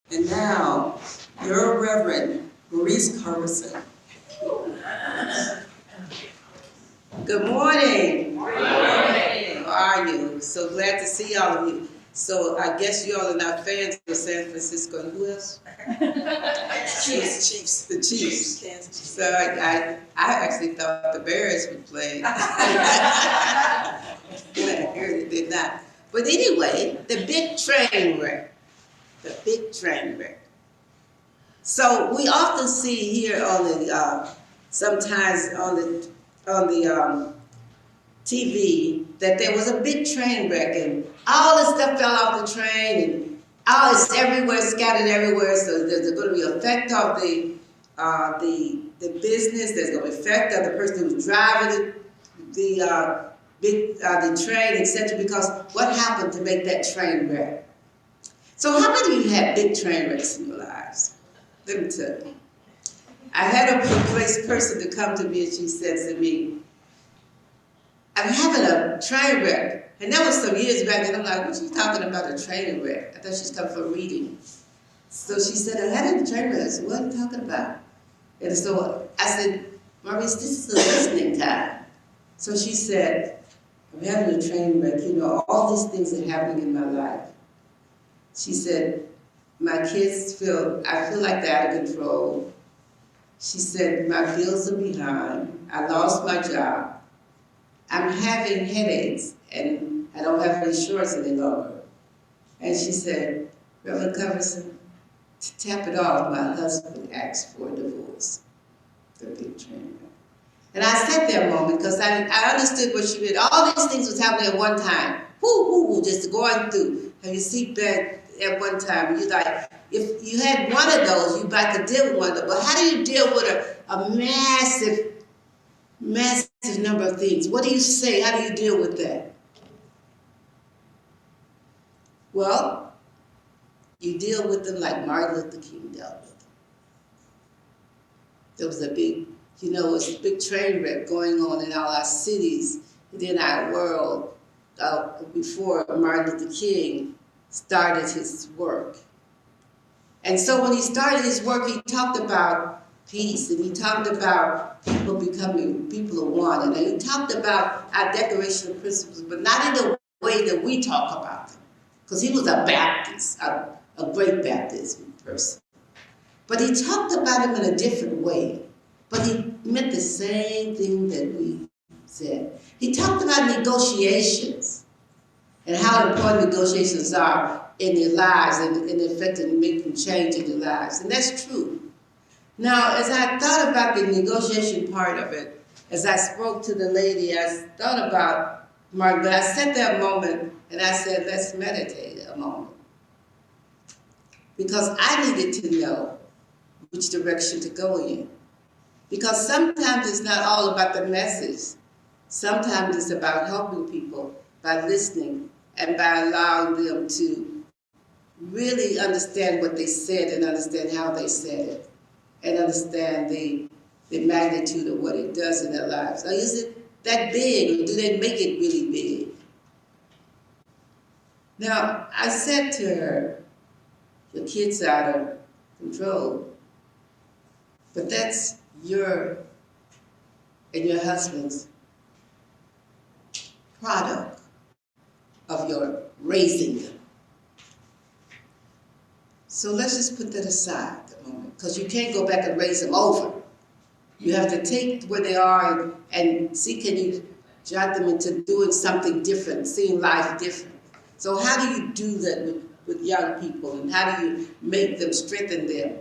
And now, your Reverend Marrice Coverson. Good morning. Good morning. How are you? So glad to see all of you. So I guess you all are not fans of San Francisco. And who else? Chiefs. The Chiefs. So I actually thought the Bears would play. I heard it did not. But anyway, the big train wreck. The big train wreck. So we often see here on the sometimes on the TV that there was a big train wreck and all the stuff fell off the train and all it's everywhere, scattered everywhere. So there's going to be an effect of the business. There's going to be effect of the person who's driving the train, etc. Because what happened to make that train wreck? So how many of you had big train wrecks in your lives? Let me tell you. I had a person to come to me and she said to me, I'm having a train wreck. And that was some years back, and I'm like, what are you talking about, a train wreck? I thought she's come from reading. So she said, I'm having a train wreck. I said, what are you talking about? And so I said, Marrice, this is a listening time. So she said, I'm having a train wreck. You know, all these things are happening in my life. She said, my kids I feel like they're out of control. She said, my bills are behind. I lost my job. I'm having headaches and I don't have insurance any longer. And she said, Reverend Coverson, to tap it off, my husband asked for a divorce. The big train wreck. And I sat there a moment because I understood what she meant. All these things was happening at one time. Just going through. Have you seen that at one time? You like, if you had one of those, you might could deal with one of them. But how do you deal with a massive number of things? What do you say? How do you deal with that? Well, you deal with them like Martin Luther King dealt with them. There was a big, it was a big train wreck going on in all our cities and in our world before Martin Luther King started his work. And so when he started his work, he talked about peace, and he talked about people becoming people of one, and he talked about our Declaration of Principles, but not in the way that we talk about them, because he was a Baptist, a great Baptist person. But he talked about them in a different way, but he meant the same thing that we said. He talked about negotiations and how important negotiations are in their lives and in affecting making change in their lives, and that's true. Now, as I thought about the negotiation part of it, as I spoke to the lady, I thought about Mark, but I sat there a moment and I said, let's meditate a moment. Because I needed to know which direction to go in. Because sometimes it's not all about the message. Sometimes it's about helping people by listening and by allowing them to really understand what they said and understand how they said it. And understand the magnitude of what it does in their lives. Now, is it that big, or do they make it really big? Now, I said to her, your kids are out of control, but that's your and your husband's product of your raising them. So let's just put that aside a moment, because you can't go back and raise them over. You have to take where they are and see, can you jot them into doing something different, seeing life different. So how do you do that with young people, and how do you make them, strengthen them,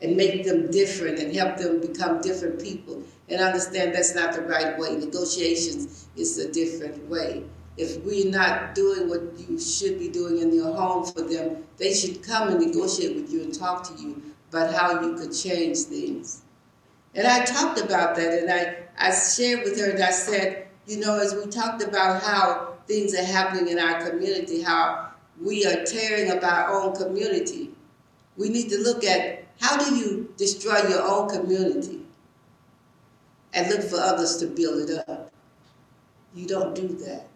and make them different and help them become different people and understand that's not the right way. Negotiations is a different way. If we're not doing what you should be doing in your home for them, they should come and negotiate with you and talk to you about how you could change things. And I talked about that, and I shared with her, and I said, as we talked about how things are happening in our community, how we are tearing up our own community, we need to look at how do you destroy your own community and look for others to build it up. You don't do that.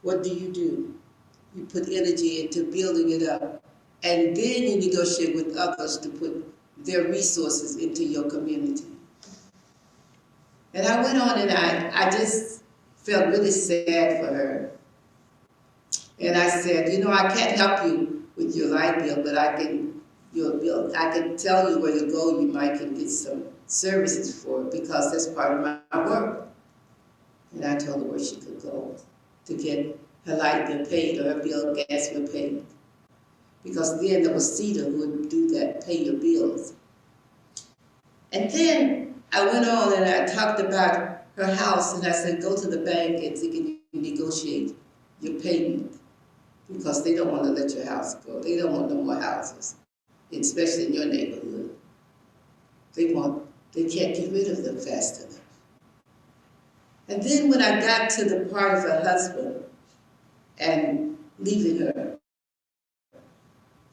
What do? You put energy into building it up and then you negotiate with others to put their resources into your community. And I went on and I just felt really sad for her. And I said, you know, I can't help you with your light bill, but I can tell you where to go. You might can get some services for it because that's part of my work. And I told her where she could go to get her light bill paid or her gas bill paid. Because then there was CETA who would do that, pay your bills. And then I went on and I talked about her house and I said, go to the bank and see can you negotiate your payment. Because they don't want to let your house go. They don't want no more houses, especially in your neighborhood. They can't get rid of them fast enough. And then when I got to the part of her husband and leaving her,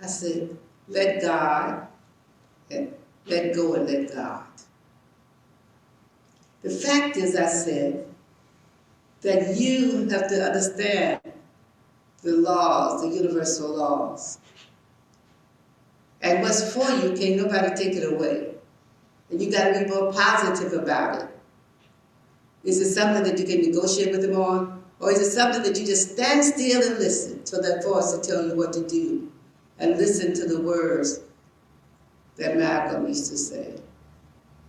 I said, let God, and let go and let God. The fact is, I said, that you have to understand the laws, the universal laws. And what's for you, can't nobody take it away. And you got to be more positive about it. Is it something that you can negotiate with them on? Or is it something that you just stand still and listen to that voice to tell you what to do? And listen to the words that Malcolm used to say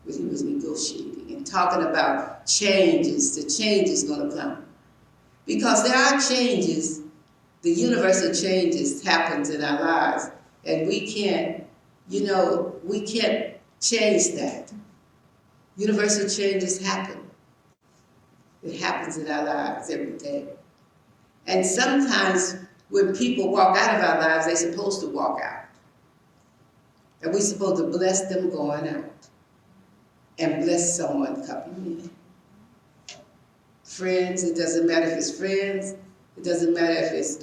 when he was negotiating and talking about changes. The change is going to come. Because there are changes, the universal changes happens in our lives. And we can't, we can't change that. Universal changes happen. It happens in our lives every day. And sometimes when people walk out of our lives, they're supposed to walk out. And we're supposed to bless them going out and bless someone coming in. Friends, it doesn't matter if it's friends. It doesn't matter if it's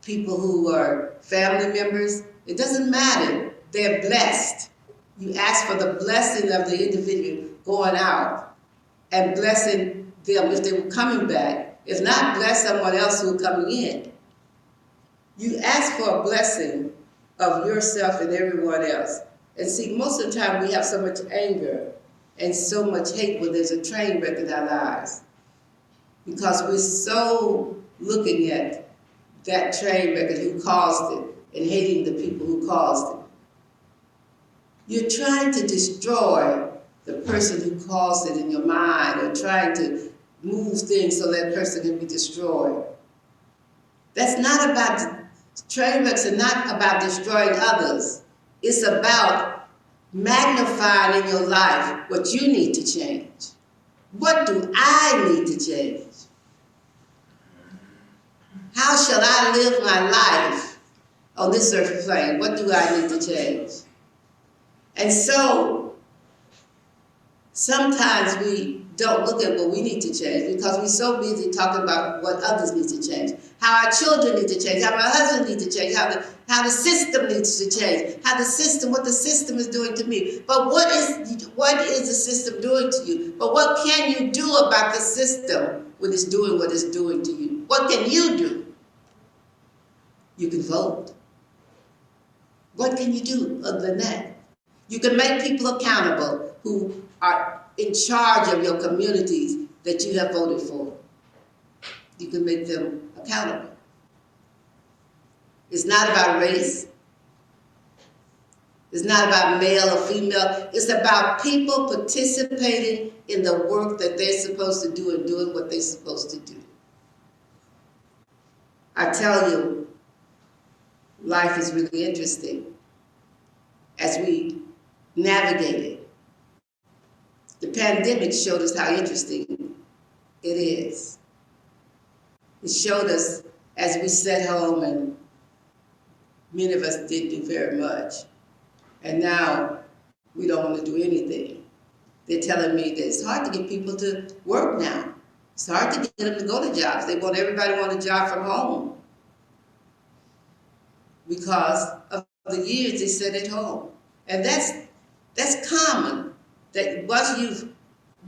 people who are family members. It doesn't matter. They're blessed. You ask for the blessing of the individual going out and blessing them if they were coming back. If not, bless someone else who are coming in. You ask for a blessing of yourself and everyone else. And see, most of the time we have so much anger and so much hate when there's a train wreck in our lives. Because we're so looking at that train wreck and who caused it and hating the people who caused it. You're trying to destroy the person who caused it in your mind or trying to move things so that person can be destroyed. That's not about, train wrecks are not about destroying others. It's about magnifying in your life what you need to change. What do I need to change? How shall I live my life on this earth plane? What do I need to change? And so, sometimes we don't look at what we need to change because we're so busy talking about what others need to change, how our children need to change, how our husband needs to change, how the system needs to change, what the system is doing to me. But what is the system doing to you? But what can you do about the system when it's doing what it's doing to you? What can you do? You can vote. What can you do other than that? You can make people accountable who are in charge of your communities that you have voted for. You can make them accountable. It's not about race. It's not about male or female. It's about people participating in the work that they're supposed to do and doing what they're supposed to do. I tell you, life is really interesting as we navigate it. The pandemic showed us how interesting it is. It showed us as we sat home, and many of us didn't do very much. And now we don't want to do anything. They're telling me that it's hard to get people to work now. It's hard to get them to go to jobs. Everybody want a job from home because of the years they sat at home. And that's common, that once you've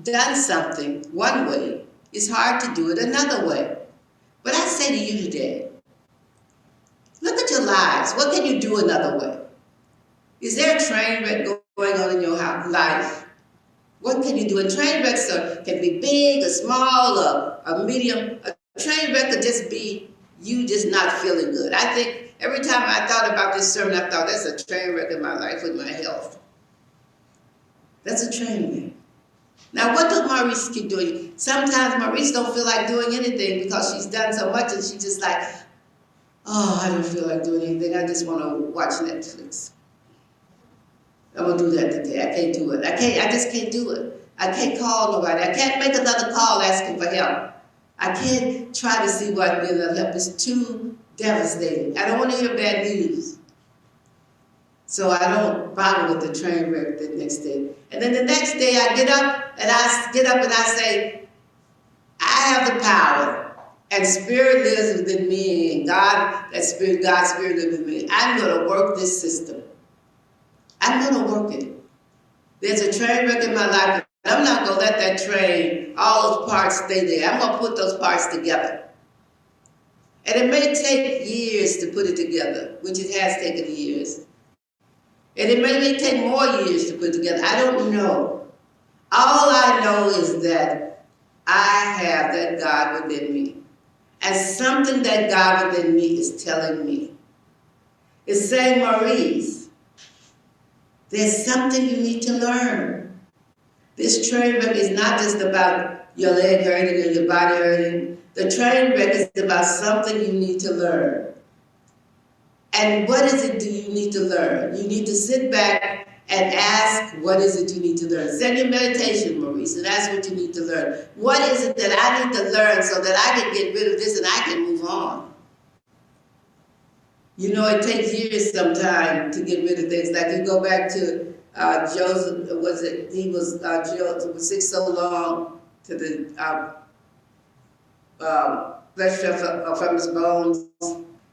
done something one way, it's hard to do it another way. But I say to you today, look at your your lives? What can you do another way? Is there a train wreck going on in your life? What can you do? And train wrecks can be big or small or a medium. A train wreck could just be you just not feeling good. I think every time I thought about this sermon, I thought that's a train wreck in my life with my health. That's a train wreck. Now, what does Marrice keep doing? Sometimes Marrice don't feel like doing anything because she's done so much and she's just like, oh, I don't feel like doing anything. I just want to watch Netflix. I'm going to do that today. I can't do it. I just can't do it. I can't call nobody. I can't make another call asking for help. I can't try to see what will help. It's too devastating. I don't want to hear bad news. So I don't bother with the train wreck the next day. And then the next day I get up and I say, I have the power, and Spirit lives within me, and God's Spirit lives within me. I'm going to work this system. I'm going to work it. There's a train wreck in my life, and I'm not going to let that train, all those parts stay there. I'm going to put those parts together. And it may take years to put it together, which it has taken years. And it may take more years to put together. I don't know. All I know is that I have that God within me. And something that God within me is telling me. It's saying, Marrice, there's something you need to learn. This train wreck is not just about your leg hurting or your body hurting. The train wreck is about something you need to learn. And what is it do you need to learn? You need to sit back and ask, what is it you need to learn? Send your meditation, Marrice, and ask what you need to learn. What is it that I need to learn so that I can get rid of this and I can move on? You know, it takes years sometimes to get rid of things. Like you go back to Joseph, Joseph was sick so long to the flesh from his bones,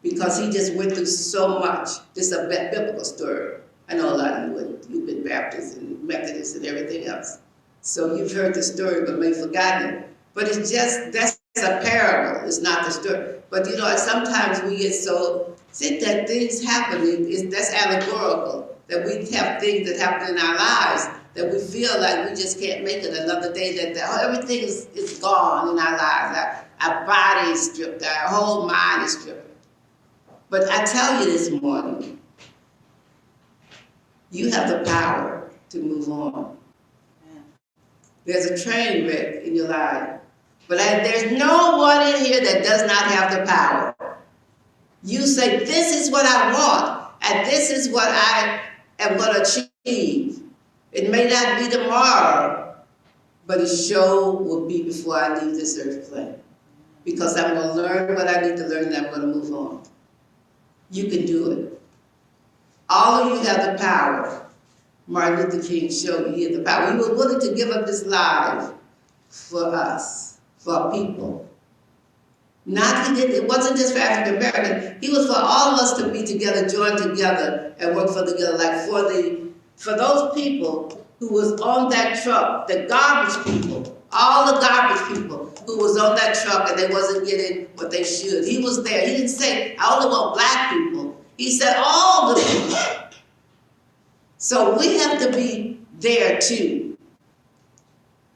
because he just went through so much. This is a biblical story. I know a lot of you've been Baptists and Methodists and everything else. So you've heard the story but may have forgotten it. But it's just, that's a parable. It's not the story. But you know, sometimes we get so sick that things happen. That's allegorical. That we have things that happen in our lives that we feel like we just can't make it another day, that everything is gone in our lives. Our body is stripped, our whole mind is stripped. But I tell you this morning, you have the power to move on. There's a train wreck in your life, but there's no one in here that does not have the power. You say, this is what I want, and this is what I am going to achieve. It may not be tomorrow, but it sure will be before I leave this earth plane. Because I'm going to learn what I need to learn, and I'm going to move on. You can do it. All of you have the power. Martin Luther King showed you he had the power. He was willing to give up his life for us, for people. It wasn't just for African Americans. He was for all of us to be together, join together, and work for together. Like for those people who was on that truck, the garbage people, all the garbage people who was on that truck and they wasn't getting what they should. He was there. He didn't say, I only want black people. He said all the people. So we have to be there too.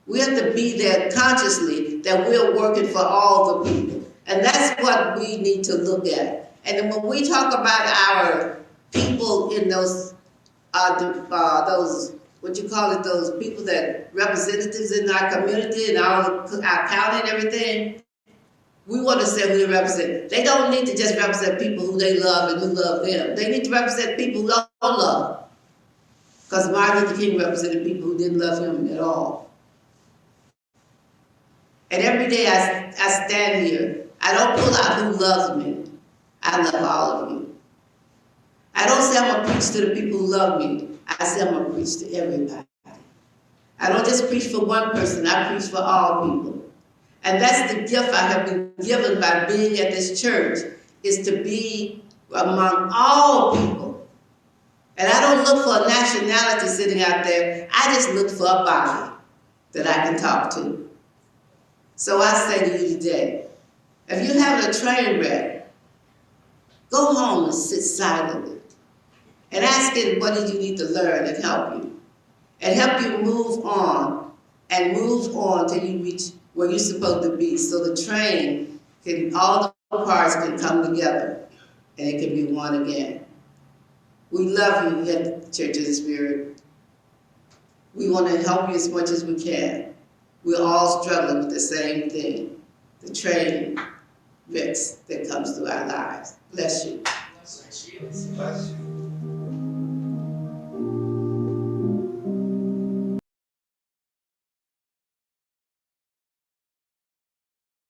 We have to be there consciously that we're working for all the people. And that's what we need to look at. And then when we talk about our people in those what you call it, those people that representatives in our community and our county and everything, we want to say we represent. They don't need to just represent people who they love and who love them. They need to represent people who don't love. Because Martin Luther King represented people who didn't love him at all. And every day I stand here, I don't pull out who loves me. I love all of you. I don't say I'm going to preach to the people who love me. I say I'm going to preach to everybody. I don't just preach for one person. I preach for all people. And that's the gift I have been given by being at this church, is to be among all people. And I don't look for a nationality sitting out there. I just look for a body that I can talk to. So I say to you today, if you're having a train wreck, Go home and sit silently and ask Him, what did you need to learn, and help you. And help you move on till you reach where you're supposed to be, so the train can, all the parts can come together and it can be one again. We love you at the Church of the Spirit. We want to help you as much as we can. We're all struggling with the same thing, the train wrecks that comes through our lives. Bless you.